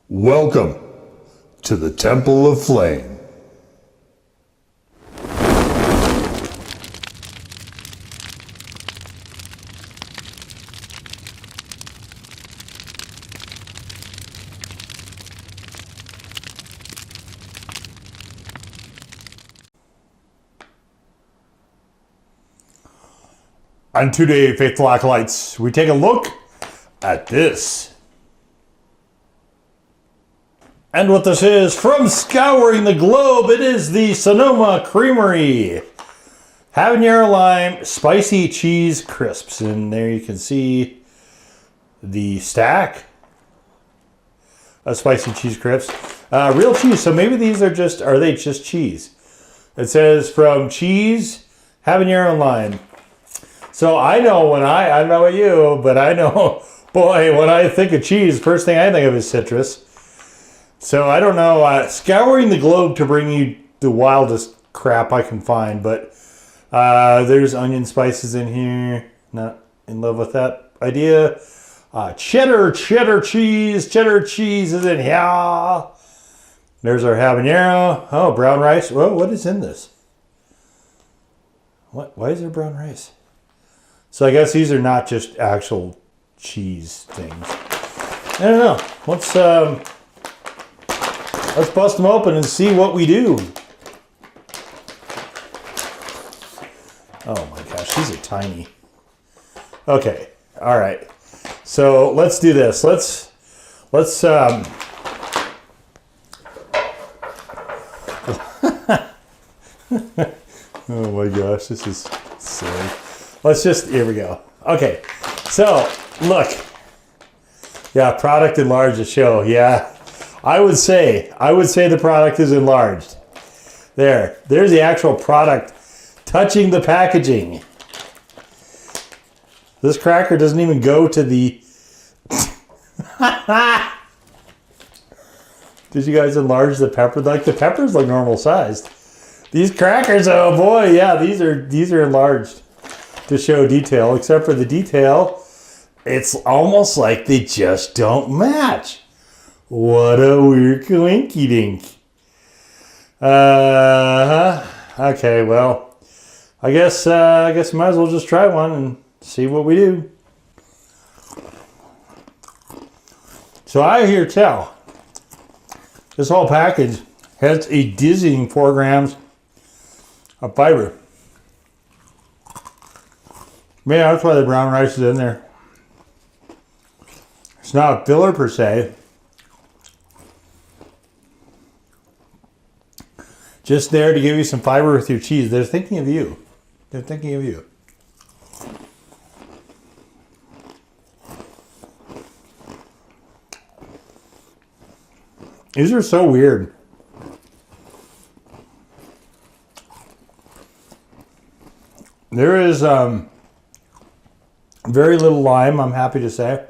Welcome to the Temple of Flame. And today, faithful acolytes, we take a look at this. And what this is, from scouring the globe, it is the Sonoma Creamery Habanero Lime Spicy Cheese Crisps. And there you can see the stack of spicy cheese crisps. Real cheese, so maybe these are they just cheese? It says from cheese, habanero lime. So I know I don't know about you, but I know, boy, when I think of cheese, first thing I think of is citrus. So I don't know, scouring the globe to bring you the wildest crap I can find, but there's onion spices in here. Not in love with that idea. Cheddar cheese is in here. There's our habanero. Oh, brown rice. Whoa, what is in this? Why is there brown rice? So I guess these are not just actual cheese things. I don't know. Let's bust them open and see what we do. Oh my gosh, these are tiny. Okay, all right. So let's do this. Let's oh my gosh, this is silly. Here we go. Okay, so look. Yeah, product enlarged to show. Yeah. I would say the product is enlarged. There's the actual product touching the packaging. This cracker doesn't even go to the... Did you guys enlarge the pepper? Like the pepper's like normal sized. These crackers, oh boy, yeah, these are enlarged to show detail, except for the detail, it's almost like they just don't match. What a weird coinky dink. Okay, well, I guess might as well just try one and see what we do. So I hear tell this whole package has a dizzying 4 grams of fiber. Maybe that's why the brown rice is in there. It's not a filler per se. Just there to give you some fiber with your cheese. They're thinking of you. They're thinking of you. These are so weird. There is very little lime, I'm happy to say.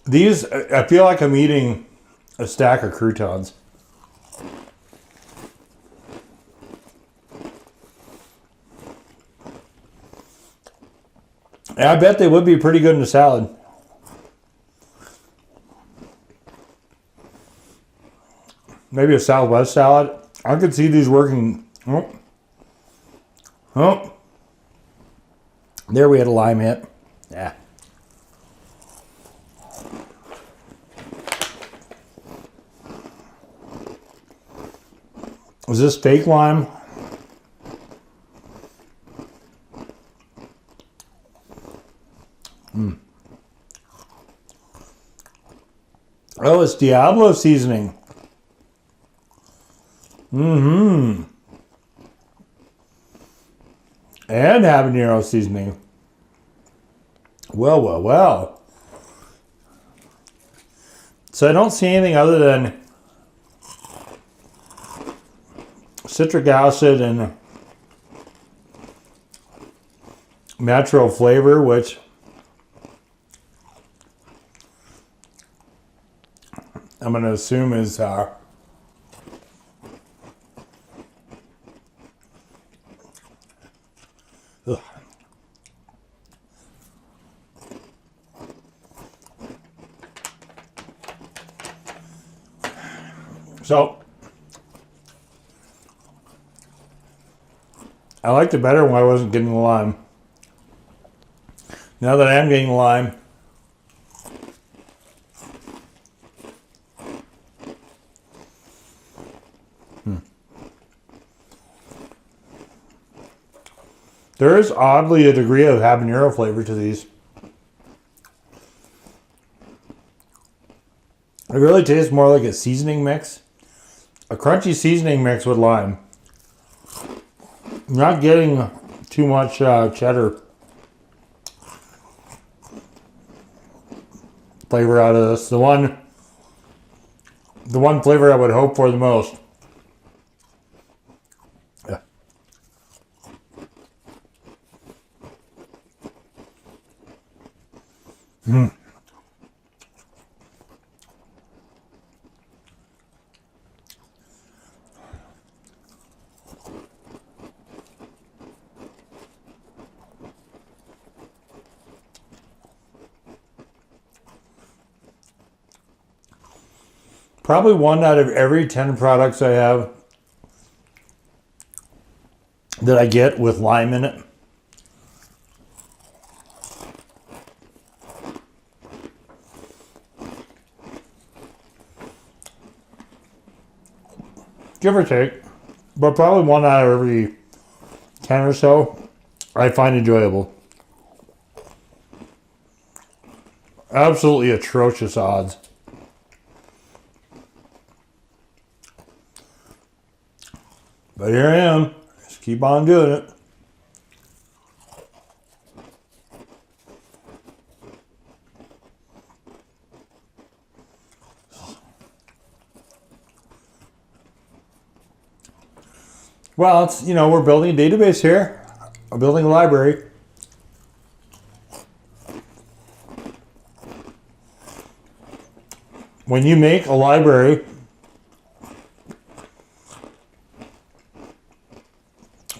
These, I feel like I'm eating a stack of croutons. I bet they would be pretty good in a salad. Maybe a Southwest salad. I could see these working. Oh. There we had a lime hit. Yeah. Was this fake lime? Oh, it's Diablo seasoning. And habanero seasoning. Well. So I don't see anything other than citric acid and natural flavor, which I'm going to assume is So I liked it better when I wasn't getting the lime. Now that I am getting the lime, there is oddly a degree of habanero flavor to these. It really tastes more like a seasoning mix. A crunchy seasoning mix with lime. Not getting too much cheddar flavor out of this. The one flavor I would hope for the most. Yeah. Probably 1 out of every 10 products I have that I get with lime in it. Give or take. But probably 1 out of every 10 or so I find enjoyable. Absolutely atrocious odds. But here I am. Just keep on doing it. Well, it's, you know, we're building a database here. We're building a library. When you make a library,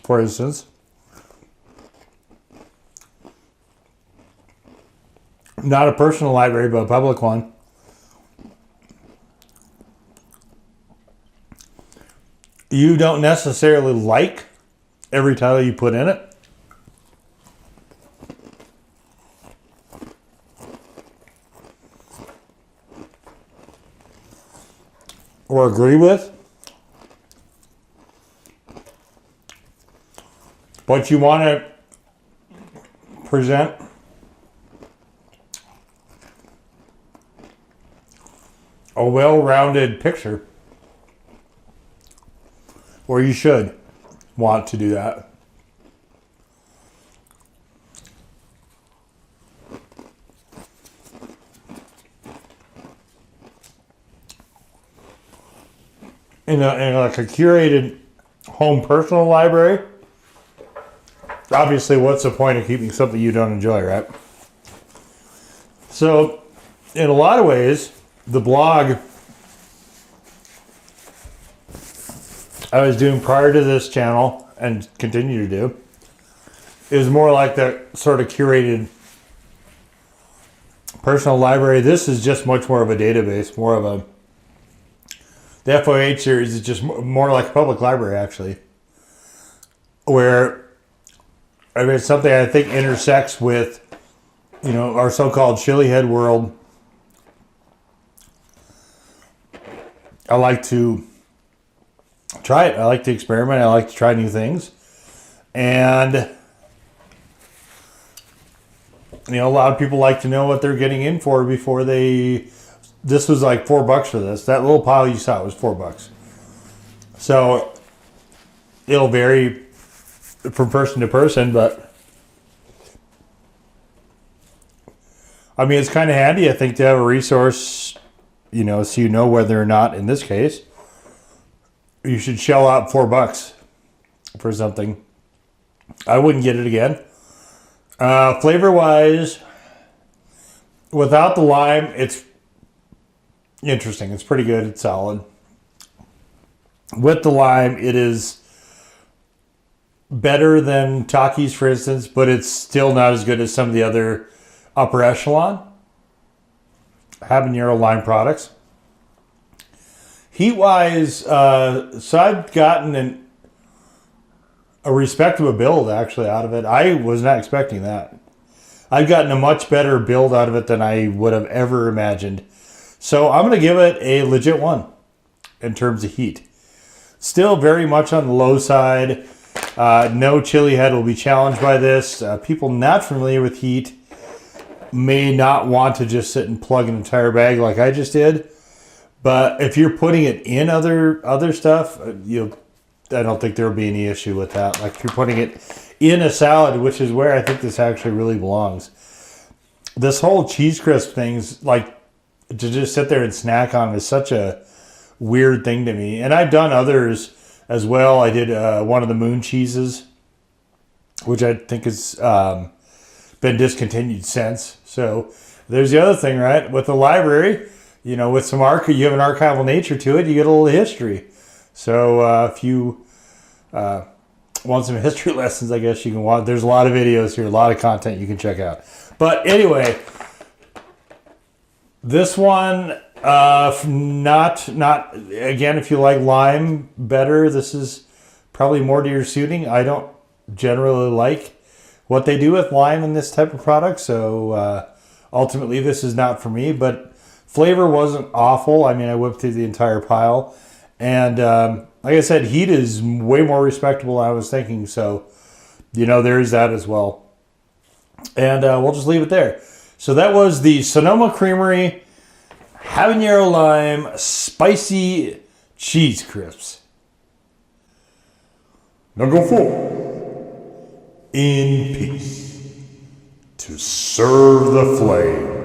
for instance, not a personal library, but a public one, you don't necessarily like every title you put in it. Or agree with. But you want to present a well-rounded picture, or you should want to do that. In like a curated home personal library, obviously, what's the point of keeping something you don't enjoy, right? So, in a lot of ways, the blog I was doing prior to this channel and continue to do is more like that sort of curated personal library. This is just much more of a database, more of a... The FOH series is just more like a public library, actually, where I mean, it's something I think intersects with, you know, our so-called chili head world. I like to try it. I like to experiment. I like to try new things. And, you know, a lot of people like to know what they're getting in for before they... This was like $4 for this. That little pile you saw was $4. So it'll vary from person to person, but I mean, it's kind of handy, I think, to have a resource, you know, so you know whether or not, in this case, you should shell out $4 for something. I wouldn't get it again. Flavor-wise, without the lime, it's interesting. It's pretty good. It's solid. With the lime, it is better than Takis, for instance, but it's still not as good as some of the other upper echelon habanero lime products. Heat-wise, so I've gotten a respectable build actually out of it. I was not expecting that. I've gotten a much better build out of it than I would have ever imagined. So I'm going to give it a legit 1 in terms of heat. Still very much on the low side. No chili head will be challenged by this. People not familiar with heat may not want to just sit and plug an entire bag like I just did. But if you're putting it in other stuff, I don't think there will be any issue with that. Like if you're putting it in a salad, which is where I think this actually really belongs. This whole cheese crisp thing's like to just sit there and snack on is such a weird thing to me. And I've done others as well. I did one of the moon cheeses, which I think has been discontinued since. So there's the other thing, right? With the library, you know, with some you have an archival nature to it, you get a little history. So if you want some history lessons, I guess you can watch. There's a lot of videos here, a lot of content you can check out. But anyway, this one, not again, if you like lime better, this is probably more to your suiting. I don't generally like what they do with lime in this type of product, so ultimately this is not for me, but flavor wasn't awful. I mean, I whipped through the entire pile, and like I said, heat is way more respectable than I was thinking, so there's that as well. And we'll just leave it there. So that was the Sonoma Creamery Habanero Lime Spicy Cheese Crisps. Now go forward in peace to serve the flame.